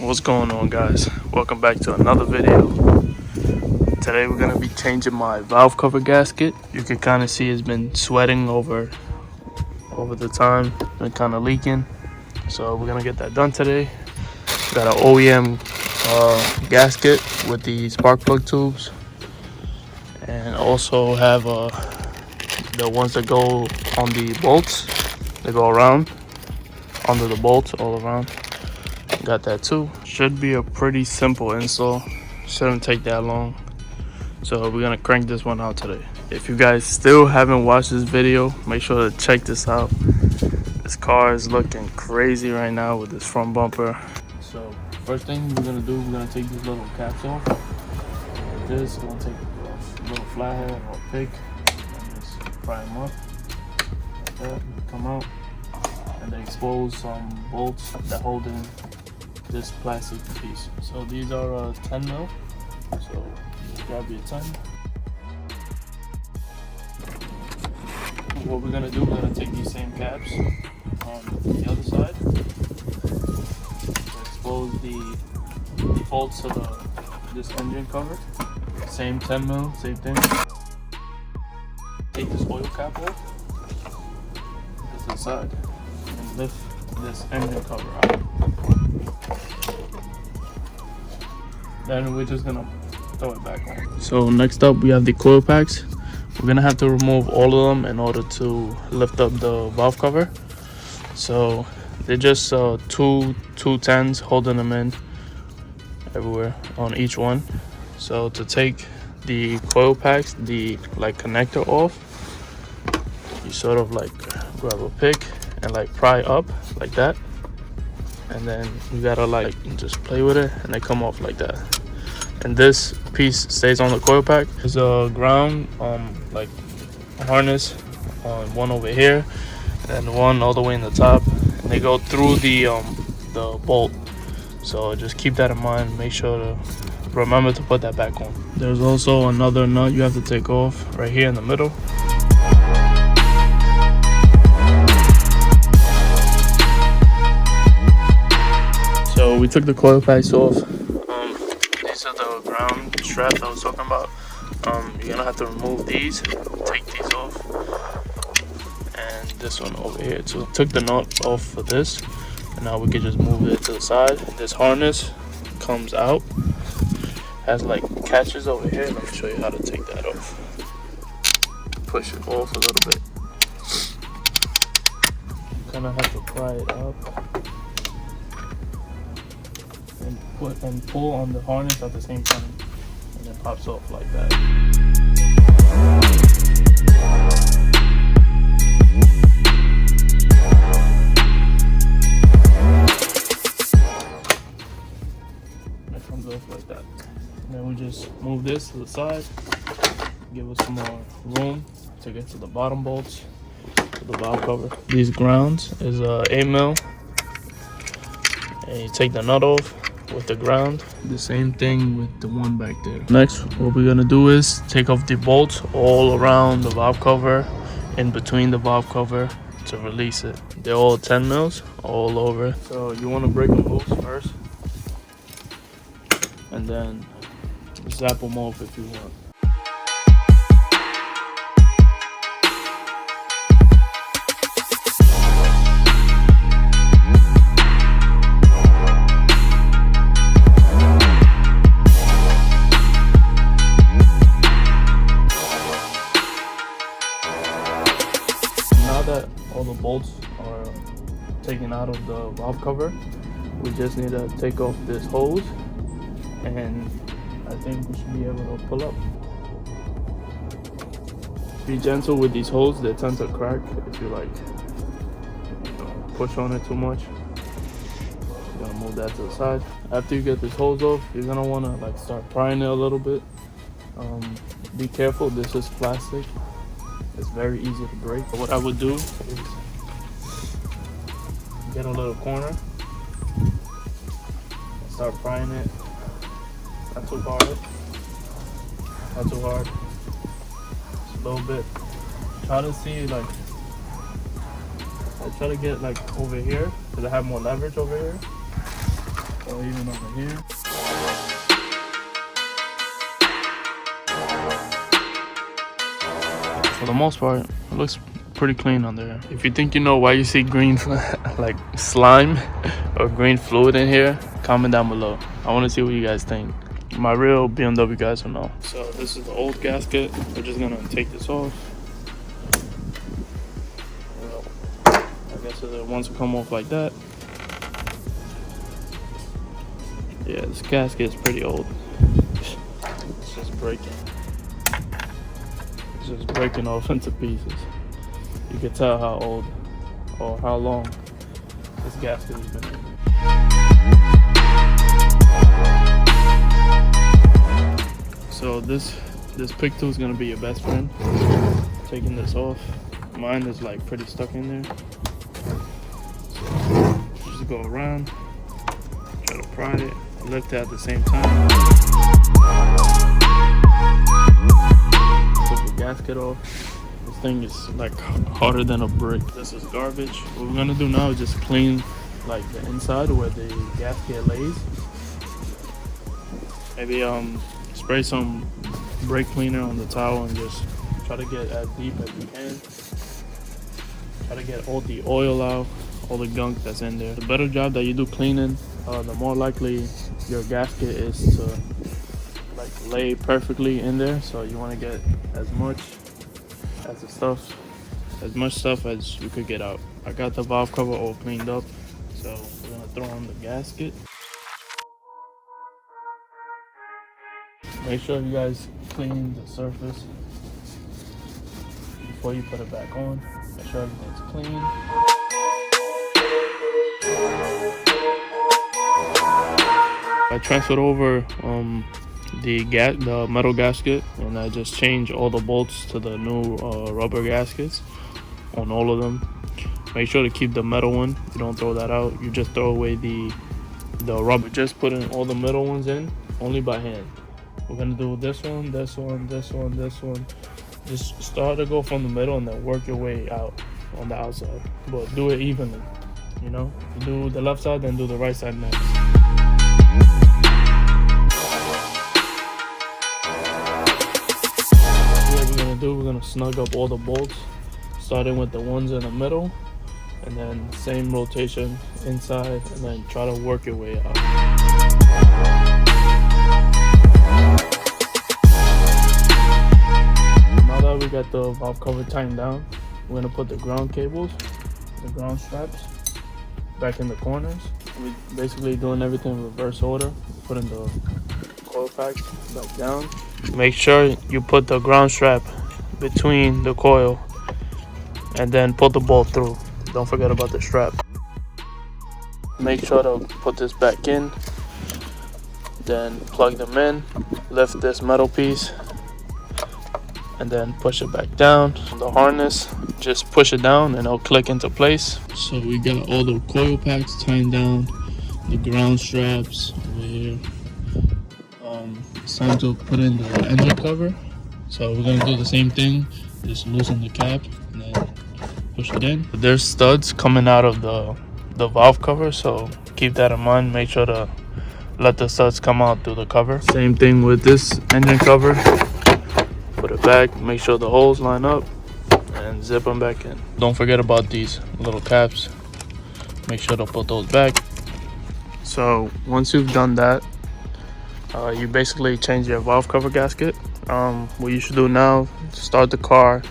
What's going on, guys? Welcome back to another video. Today we're gonna be changing my valve cover gasket. You can kind of see it's been sweating over the time, been kind of leaking. So we're gonna get that done today. Got an OEM gasket with the spark plug tubes, and also have the ones that go on the bolts. They go around under the bolts all around. Got that too. Should be a pretty simple install. Shouldn't take that long. So we're gonna crank this one out today. If you guys still haven't watched this video, make sure to check this out. This car is looking crazy right now with this front bumper. So first thing we're gonna do, we're gonna take these little caps off. Like this, we're gonna take a little flathead or pick and just pry them up like that. Come out, and they expose some bolts that hold in this plastic piece. So these are 10 mil. So just grab your 10. What we're gonna do, we're gonna take these same caps on the other side to expose the bolts of this engine cover. Same 10 mil, same thing. Take this oil cap off, this inside, and lift this engine cover out. Then we're just gonna throw it back on. So next up, we have the coil packs. We're gonna have to remove all of them in order to lift up the valve cover. So they're just two 10s holding them in everywhere on each one. So to take the coil packs, the connector off, you sort of grab a pick and pry up like that, and then you gotta just play with it, and they come off like that. And this piece stays on the coil pack. There's a ground harness on one over here and one all the way in the top, and they go through the bolt. So just keep that in mind. Make sure to remember to put that back on. There's also another nut you have to take off right here in the middle. So we took the coil packs off. These are the ground straps I was talking about. You're gonna have to remove these, take these off, and this one over here too. Took the nut off for this, and now we can just move it to the side. This harness comes out, has catches over here. Let me show you how to take that off. Push it off a little bit. Kind of have to pry it up and pull on the harness at the same time, and it pops off like that. It comes off like that. And then we just move this to the side, give us some more room to get to the bottom bolts, to the valve cover. These grounds is 8 mil, and you take the nut off with the ground. The same thing with the one back there. Next, what we're gonna do is take off the bolts all around the valve cover, in between the valve cover, to release it. They're all 10 mils all over. So you want to break them loose first, and then zap them off if you want. That all the bolts are taken out of the valve cover, we just need to take off this hose, and I think we should be able to pull up. Be gentle with these holes, they tend to crack if you push on it too much. You're gonna move that to the side. After you get this hose off, you're gonna want to start prying it a little bit. Be careful, this is plastic. It's very easy to break. But what I would do is get a little corner and start prying it. Not too hard. Not too hard. Just a little bit. Try to see I try to get over here because I have more leverage over here. or even over here. For the most part, it looks pretty clean on there. If you think you know why you see green like slime or green fluid in here, comment down below. I want to see what you guys think. My real BMW guys will know. So this is the old gasket. We're just gonna take this off. Well, I guess the ones will come off like that. Yeah, this gasket is pretty old. It's just breaking. It's just breaking off into pieces. You can tell how old or how long this gasket has been in. So this pick tool is gonna be your best friend. Taking this off. Mine is like pretty stuck in there. So just go around, try to pry it, lift it at the same time. Took the gasket off. This thing is like harder than a brick. This is garbage. What we're gonna do now is just clean like the inside where the gasket lays. Maybe spray some brake cleaner on the towel and just try to get as deep as you can. Try to get all the oil out, all the gunk that's in there. The better job that you do cleaning, the more likely your gasket is to like lay perfectly in there. So you want to get as much stuff as you could get out. I got the valve cover all cleaned up, so we're gonna throw on the gasket. Make sure you guys clean the surface before you put it back on. Make sure everything's clean. I transferred over the metal gasket, and I just changed all the bolts to the new rubber gaskets on all of them. Make sure to keep the metal one. You don't throw that out. You just throw away the rubber. Just putting all the metal ones in only by hand. We're gonna do this one, this one, this one, this one. Just start to go from the middle and then work your way out on the outside. But do it evenly, you know? You do the left side, then do the right side next. What we're gonna do, we're gonna snug up all the bolts, starting with the ones in the middle, and then same rotation inside, and then try to work your way out. We got the valve cover tightened down. We're gonna put the ground cables, the ground straps back in the corners. We're basically doing everything in reverse order. Putting the coil pack back down. Make sure you put the ground strap between the coil and then put the bolt through. Don't forget about the strap. Make sure to put this back in, then plug them in, lift this metal piece, and then push it back down. The harness, just push it down and it'll click into place. So we got all the coil packs tightened down, the ground straps over here. It's time to put in the engine cover. So we're gonna do the same thing, just loosen the cap and then push it in. There's studs coming out of the valve cover, so keep that in mind. Make sure to let the studs come out through the cover. Same thing with this engine cover. Put it back, make sure the holes line up, and zip them back in. Don't forget about these little caps. Make sure to put those back. So once you've done that, you basically change your valve cover gasket. What you should do now, start the car,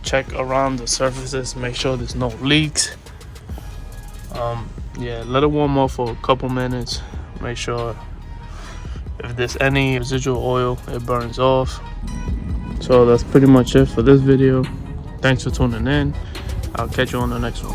check around the surfaces, make sure there's no leaks. Yeah, let it warm up for a couple minutes. Make sure if there's any residual oil, it burns off. So that's pretty much it for this video. Thanks for tuning in. I'll catch you on the next one.